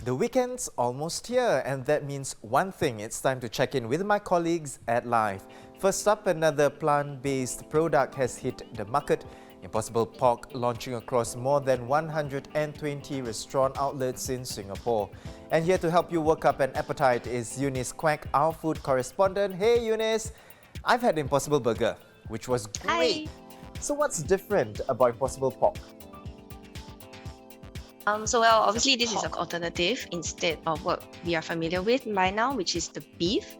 The weekend's almost here, and that means one thing. It's time to check in with my colleagues at Live. First up, another plant-based product has hit the market. Impossible Pork launching across more than 120 restaurant outlets in Singapore. And here to help you work up an appetite is Eunice Quack, our food correspondent. Hey Eunice, I've had Impossible Burger, which was great. Hi. So what's different about Impossible Pork? Obviously this is an alternative instead of what we are familiar with by now, which is the beef.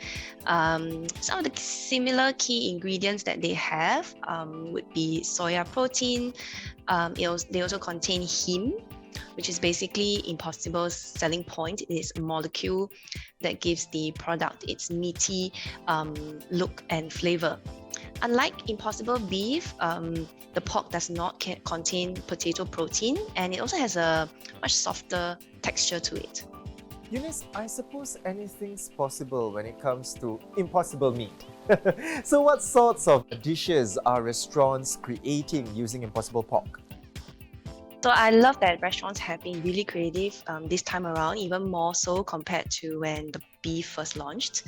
Some of the similar key ingredients that they have would be soya protein. They also contain heme, which is basically Impossible's selling point. It is a molecule that gives the product its meaty look and flavor. Unlike Impossible beef, the pork does not contain potato protein, and it also has a much softer texture to it. Eunice, I suppose anything's possible when it comes to impossible meat. So what sorts of dishes are restaurants creating using Impossible Pork? So I love that restaurants have been really creative this time around, even more so compared to when the beef first launched.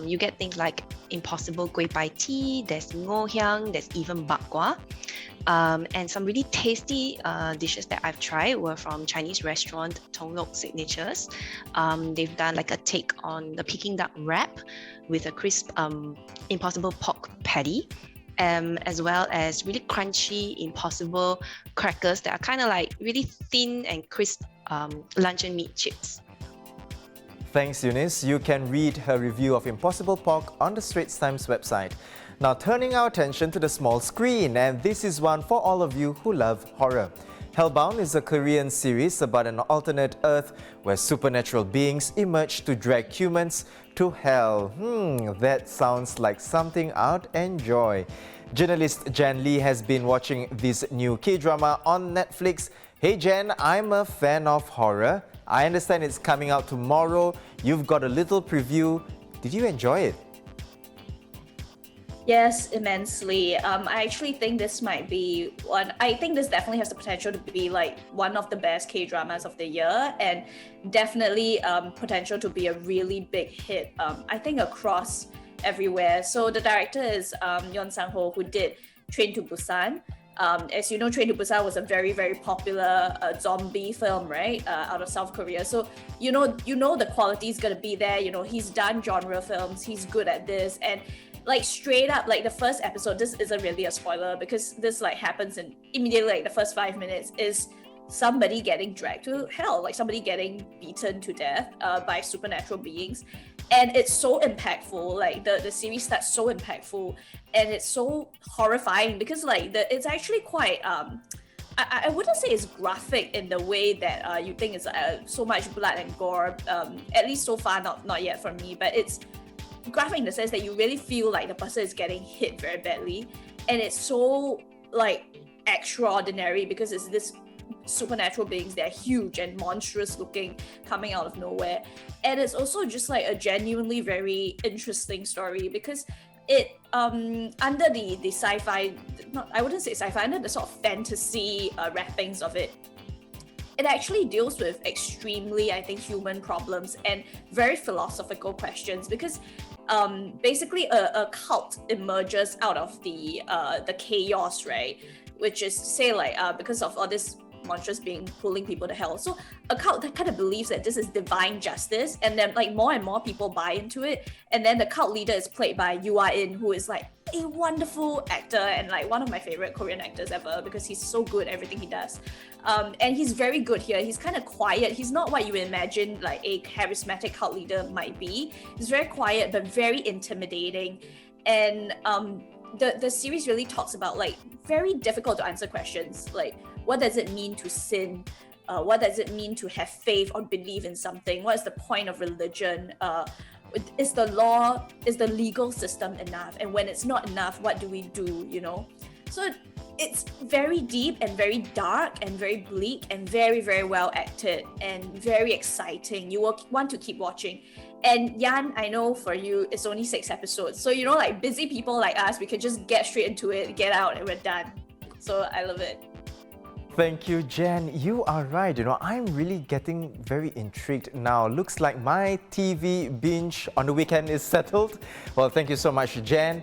You get things like Impossible Kueh Pai Tea, there's Ngoh Hiang, there's even Bak Kwa. And some really tasty dishes that I've tried were from Chinese restaurant Tong Lok Signatures. They've done like a take on the Peking duck wrap with a crisp Impossible pork patty. As well as really crunchy Impossible crackers that are kind of like really thin and crisp luncheon meat chips. Thanks, Eunice. You can read her review of Impossible Pork on the Straits Times website. Now turning our attention to the small screen, and this is one for all of you who love horror. Hellbound is a Korean series about an alternate Earth where supernatural beings emerge to drag humans to hell. That sounds like something I'd enjoy. Journalist Jan Lee has been watching this new K-drama on Netflix. Hey Jan, I'm a fan of horror. I understand it's coming out tomorrow. You've got a little preview. Did you enjoy it? Yes, immensely. I actually think this might be one. I think this definitely has the potential to be like one of the best K-dramas of the year, and definitely potential to be a really big hit. I think across everywhere. So the director is Yeon Sang-ho, who did Train to Busan. As you know, Train to Busan was a very, very popular zombie film, right? Out of South Korea. So you know the quality is gonna be there. You know, he's done genre films. He's good at this, and like straight up, like the first episode, this isn't really a spoiler because this like happens in immediately, like the first 5 minutes is somebody getting dragged to hell, like somebody getting beaten to death by supernatural beings. And it's so impactful, like the series starts so impactful and it's so horrifying because like it's actually quite, I wouldn't say it's graphic in the way that you think it's so much blood and gore, at least so far, not yet for me, but it's graphic in the sense that you really feel like the person is getting hit very badly, and it's so like extraordinary because it's this supernatural beings. They're huge and monstrous looking, coming out of nowhere, and it's also just like a genuinely very interesting story because it under the sci-fi, I wouldn't say sci-fi, under the sort of fantasy wrappings of it, it actually deals with extremely, I think, human problems and very philosophical questions because basically a cult emerges out of the chaos, right? Which is to say, like because of all this monstrous being pulling people to hell. So a cult that kind of believes that this is divine justice, and then like more and more people buy into it. And then the cult leader is played by Yoo Ah-in, who is like a wonderful actor and like one of my favorite Korean actors ever because he's so good at everything he does. And he's very good here. He's kind of quiet. He's not what you would imagine like a charismatic cult leader might be. He's very quiet but very intimidating. And the series really talks about like very difficult to answer questions, like what does it mean to sin? What does it mean to have faith or believe in something? What is the point of religion? Is the legal system enough? And when it's not enough, what do we do, you know? So it's very deep and very dark and very bleak and very, very well acted and very exciting. You will want to keep watching. And Yan, I know for you, it's only 6 episodes. So, you know, like busy people like us, we can just get straight into it, get out, and we're done. So I love it. Thank you, Jen. You are right. I'm really getting very intrigued now. Looks like my TV binge on the weekend is settled. Well, thank you so much, Jen.